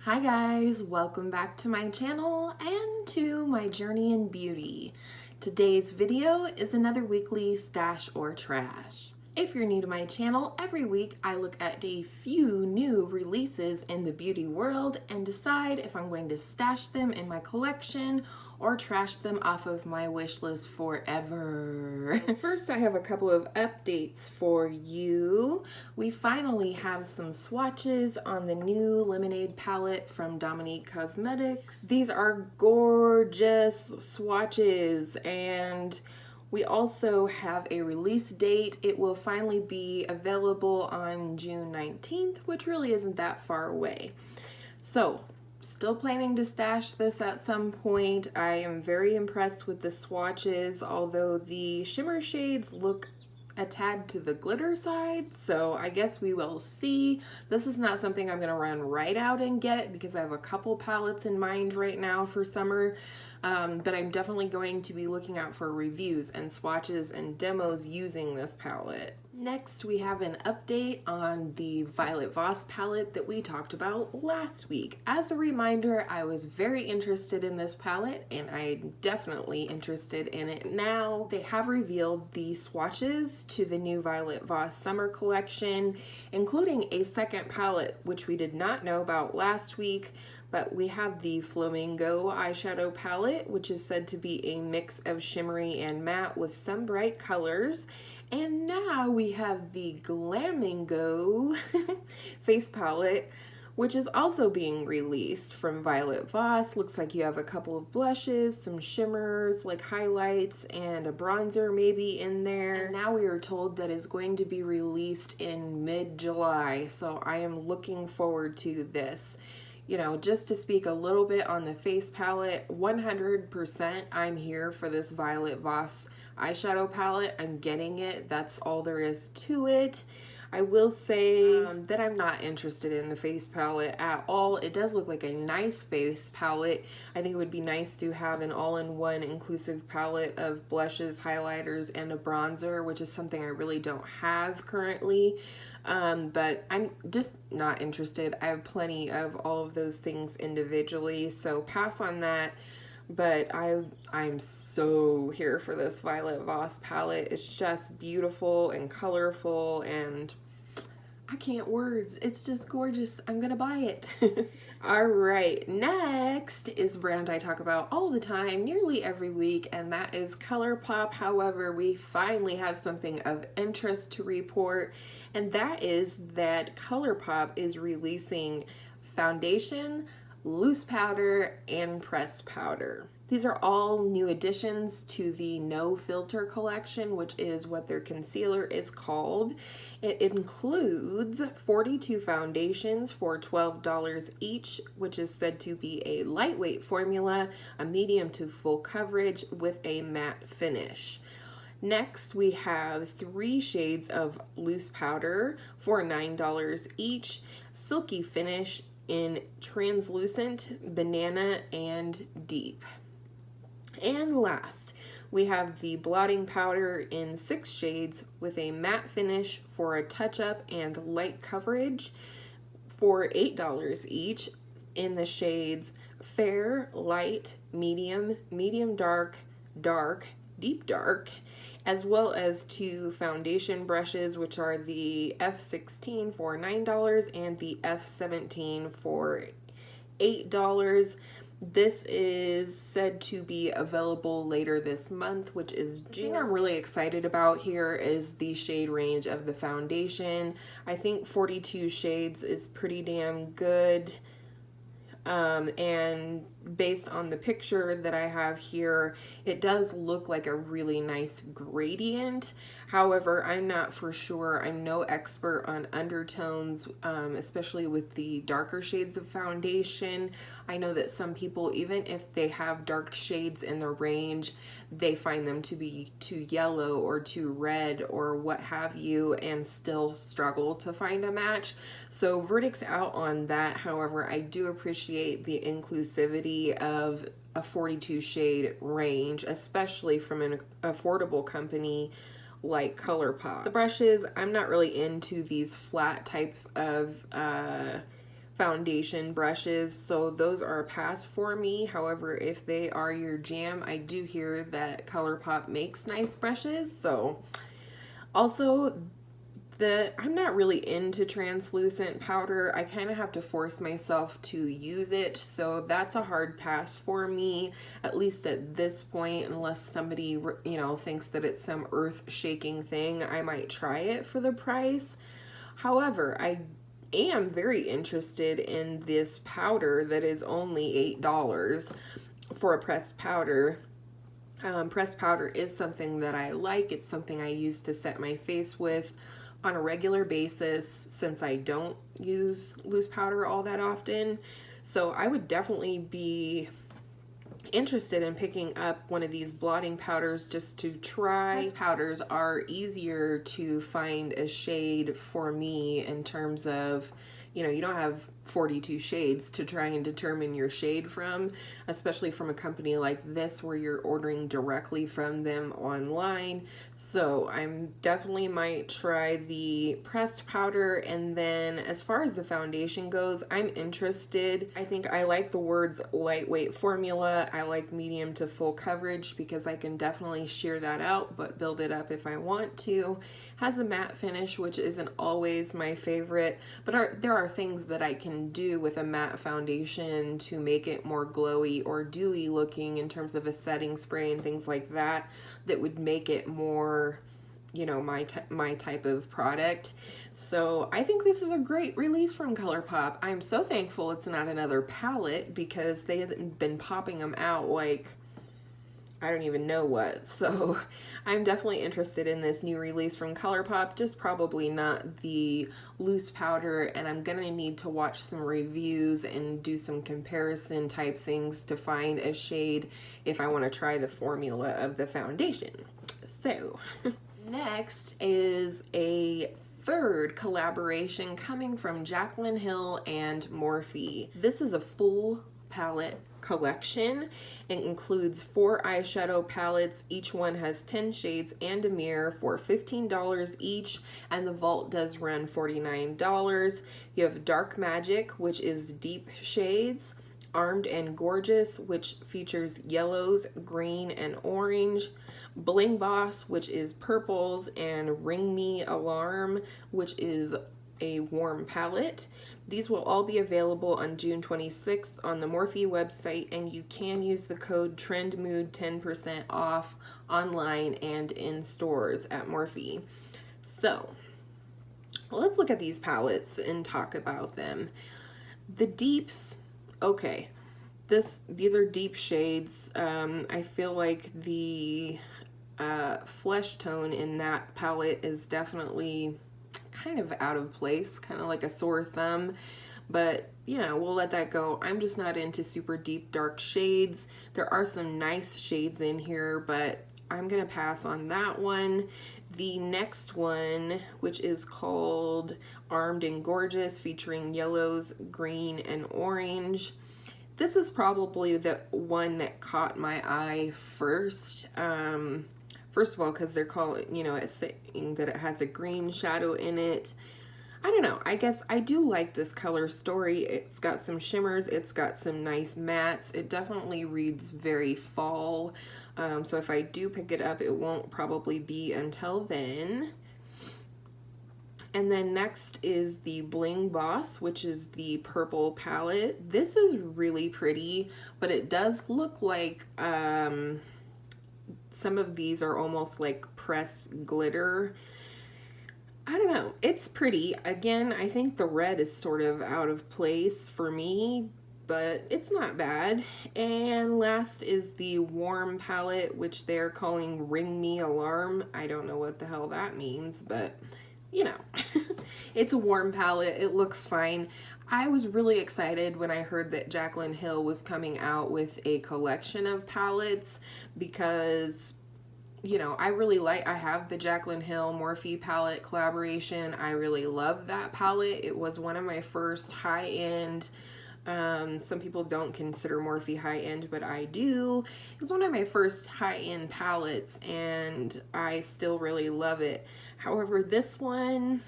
Hi guys, welcome back to my channel and to my journey in beauty. Today's video is another weekly stash or trash. If you're new to my channel, every week I look at a few new releases in the beauty world and decide if I'm going to stash them in my collection or trash them off of my wish list forever. First, I have a couple of updates for you. We finally have some swatches on the new Lemonade palette from Dominique Cosmetics. These are gorgeous swatches, and we also have a release date. It will finally be available on June 19th, which really isn't that far away. So, still planning to stash this at some point. I am very impressed with the swatches, although the shimmer shades look a tad to the glitter side, so I guess we will see. This is not something I'm gonna run right out and get because I have a couple palettes in mind right now for summer, but I'm definitely going to be looking out for reviews and swatches and demos using this palette. Next, we have an update on the Violet Voss palette that we talked about last week. As a reminder, I was very interested in this palette and I'm definitely interested in it now. They have revealed the swatches to the new Violet Voss summer collection, including a second palette, which we did not know about last week, but we have the Flamingo eyeshadow palette, which is said to be a mix of shimmery and matte with some bright colors. And now we have the Glamingo face palette, which is also being released from Violet Voss. Looks like you have a couple of blushes, some shimmers like highlights, and a bronzer maybe in there. And now we are told that it's going to be released in mid-July, so I am looking forward to this. You know, just to speak a little bit on the face palette, 100% I'm here for this Violet Voss eyeshadow palette. I'm getting it. That's all there is to it. I will say that I'm not interested in the face palette at all. It does look like a nice face palette. I think it would be nice to have an all-in-one inclusive palette of blushes, highlighters, and a bronzer, which is something I really don't have currently. But I'm just not interested. I have plenty of all of those things individually, so pass on that. But I'm so here for this Violet Voss palette. It's just beautiful and colorful, and I can't words. It's just gorgeous. I'm gonna buy it. All right, next is a brand I talk about all the time, nearly every week, and that is ColourPop. However, we finally have something of interest to report, and that is that ColourPop is releasing foundation, loose powder, and pressed powder. These are all new additions to the No Filter collection, which is what their concealer is called. It includes 42 foundations for $12 each, which is said to be a lightweight formula, a medium to full coverage with a matte finish. Next, we have 3 shades of loose powder for $9 each, silky finish in translucent, banana, and deep. And last, we have the blotting powder in 6 shades with a matte finish for a touch-up and light coverage for $8 each in the shades fair, light, medium, medium dark, dark, deep dark, as well as 2 foundation brushes, which are the F16 for $9 and the F17 for $8. This is said to be available later this month, which is June. The thing I'm really excited about here is the shade range of the foundation. I think 42 shades is pretty damn good. And based on the picture that I have here, it does look like a really nice gradient. However, I'm not for sure. I'm no expert on undertones, especially with the darker shades of foundation. I know that some people, even if they have dark shades in their range, they find them to be too yellow or too red or what have you, and still struggle to find a match. So verdicts out on that. However, I do appreciate the inclusivity of a 42 shade range, especially from an affordable company like ColourPop. The brushes, I'm not really into these flat type of foundation brushes, so those are a pass for me. However, if they are your jam, I do hear that ColourPop makes nice brushes. So also, I'm not really into translucent powder. I kind of have to force myself to use it, so that's a hard pass for me, at least at this point, unless somebody, you know, thinks that it's some earth-shaking thing. I might try it for the price. However, I am very interested in this powder that is only $8 for a pressed powder. Pressed powder is something that I like. It's something I use to set my face with on a regular basis since I don't use loose powder all that often. So I would definitely be interested in picking up one of these blotting powders just to try. Pressed powders are easier to find a shade for me in terms of, you know, you don't have 42 shades to try and determine your shade from, especially from a company like this where you're ordering directly from them online. So I'm definitely might try the pressed powder. And then as far as the foundation goes, I'm interested. I think I like the words lightweight formula. I like medium to full coverage because I can definitely sheer that out but build it up if I want to. Has a matte finish, which isn't always my favorite, but there are things that I can do with a matte foundation to make it more glowy or dewy looking in terms of a setting spray and things like that, that would make it more, you know, my type of product. So I think this is a great release from ColourPop. I'm so thankful it's not another palette because they have been popping them out like I don't even know what. So I'm definitely interested in this new release from ColourPop, just probably not the loose powder, and I'm gonna need to watch some reviews and do some comparison type things to find a shade if I want to try the formula of the foundation. So next is a third collaboration coming from Jaclyn Hill and Morphe. This is a full palette collection. It includes 4 eyeshadow palettes. Each one has 10 shades and a mirror for $15 each, and the vault does run $49. You have Dark Magic, which is deep shades, Armed and Gorgeous, which features yellows, green, and orange, Bling Boss, which is purples, and Ring Me Alarm, which is a warm palette. These will all be available on June 26th on the Morphe website, and you can use the code TRENDMOOD 10% off online and in stores at Morphe. So let's look at these palettes and talk about them. The deeps, okay, these are deep shades. I feel like the flesh tone in that palette is definitely kind of out of place, kind of like a sore thumb, but you know, we'll let that go. I'm just not into super deep dark shades. There are some nice shades in here, but I'm gonna pass on that one. The next one, which is called Armed and Gorgeous, featuring yellows, green, and orange. This is probably the one that caught my eye first. First of all, because they're calling, you know, it's saying that it has a green shadow in it. I don't know. I guess I do like this color story. It's got some shimmers. It's got some nice mattes. It definitely reads very fall. So if I do pick it up, it won't probably be until then. And then next is the Bling Boss, which is the purple palette. This is really pretty, but it does look like some of these are almost like pressed glitter. I don't know. It's pretty. Again, I think the red is sort of out of place for me, but it's not bad. And last is the warm palette, which they're calling Ring Me Alarm. I don't know what the hell that means, but you know, it's a warm palette. It looks fine. I was really excited when I heard that Jaclyn Hill was coming out with a collection of palettes because, you know, I have the Jaclyn Hill Morphe palette collaboration. I really love that palette. It was one of my first high-end, some people don't consider Morphe high-end, but I do. It's one of my first high-end palettes, and I still really love it. However, this one,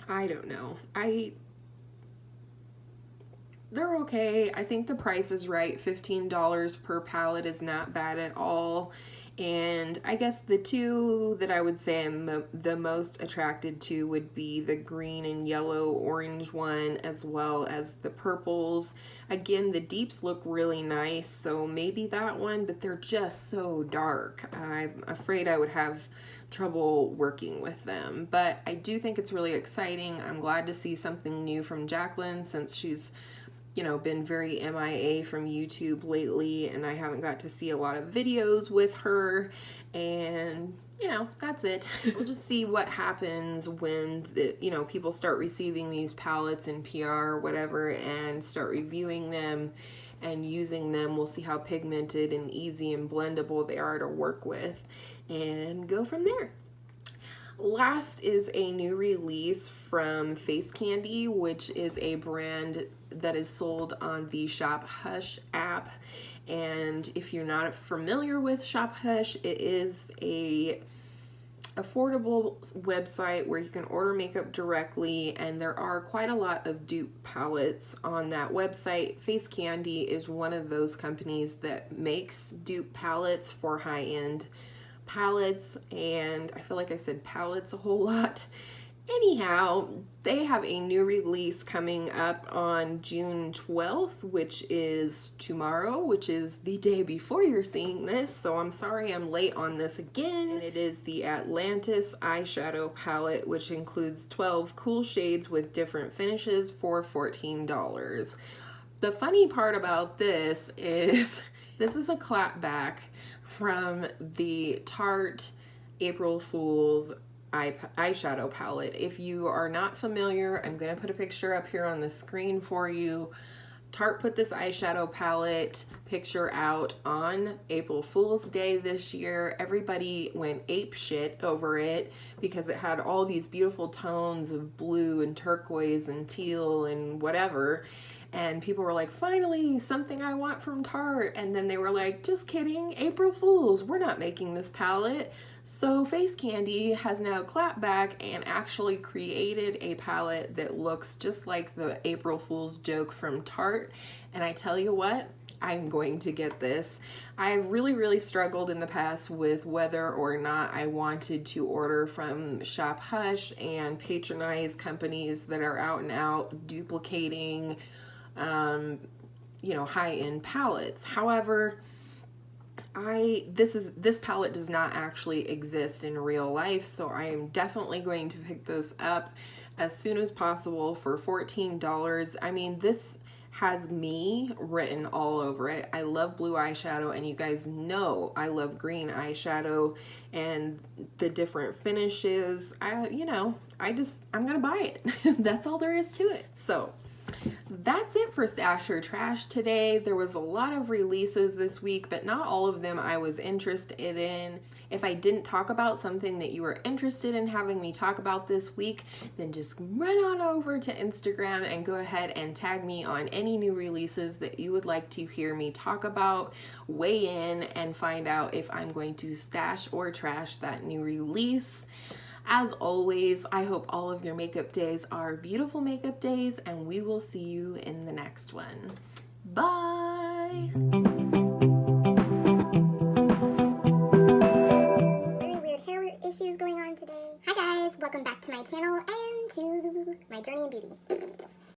I don't know. they're okay. I think the price is right. $15 per palette is not bad at all. And I guess the two that I would say I'm the most attracted to would be the green and yellow orange one, as well as the purples. Again, the deeps look really nice, so maybe that one, but they're just so dark. I'm afraid I would have trouble working with them, but I do think it's really exciting. I'm glad to see something new from Jacqueline, since she's, you know, been very MIA from YouTube lately, and I haven't got to see a lot of videos with her, and you know, that's it. We'll just see what happens when the, you know, people start receiving these palettes in PR or whatever and start reviewing them and using them. We'll see how pigmented and easy and blendable they are to work with and go from there. Last is a new release from Face Candy, which is a brand that is sold on the Shop Hush app. And if you're not familiar with Shop Hush, it is a affordable website where you can order makeup directly, and there are quite a lot of dupe palettes on that website. Face Candy is one of those companies that makes dupe palettes for high-end palettes, and I feel like I said palettes a whole lot. Anyhow, they have a new release coming up on June 12th, which is tomorrow, which is the day before you're seeing this, so I'm sorry I'm late on this again. And it is the Atlantis eyeshadow palette, which includes 12 cool shades with different finishes for $14. The funny part about this is this is a clapback from the Tarte April Fool's eyeshadow palette. If you are not familiar, I'm going to put a picture up here on the screen for you. Tarte put this eyeshadow palette picture out on April Fool's Day this year. Everybody went ape shit over it because it had all these beautiful tones of blue and turquoise and teal and whatever. And people were like, finally, something I want from Tarte. And then they were like, just kidding, April Fools, we're not making this palette. So Face Candy has now clapped back and actually created a palette that looks just like the April Fool's joke from Tarte. And I tell you what, I'm going to get this. I've really struggled in the past with whether or not I wanted to order from Shop Hush and patronize companies that are out and out duplicating you know, high-end palettes. However, this palette does not actually exist in real life, so I am definitely going to pick this up as soon as possible for $14. I mean, this has me written all over it. I love blue eyeshadow, and you guys know I love green eyeshadow and the different finishes. You know, I'm gonna buy it. That's all there is to it. So that's it for Stash or Trash today. There was a lot of releases this week, but not all of them I was interested in. If I didn't talk about something that you were interested in having me talk about this week, then just run on over to Instagram and go ahead and tag me on any new releases that you would like to hear me talk about, weigh in, and find out if I'm going to stash or trash that new release. As always, I hope all of your makeup days are beautiful makeup days, and we will see you in the next one. Bye! Very weird hair issues going on today. Hi guys, welcome back to my channel and to my journey in beauty.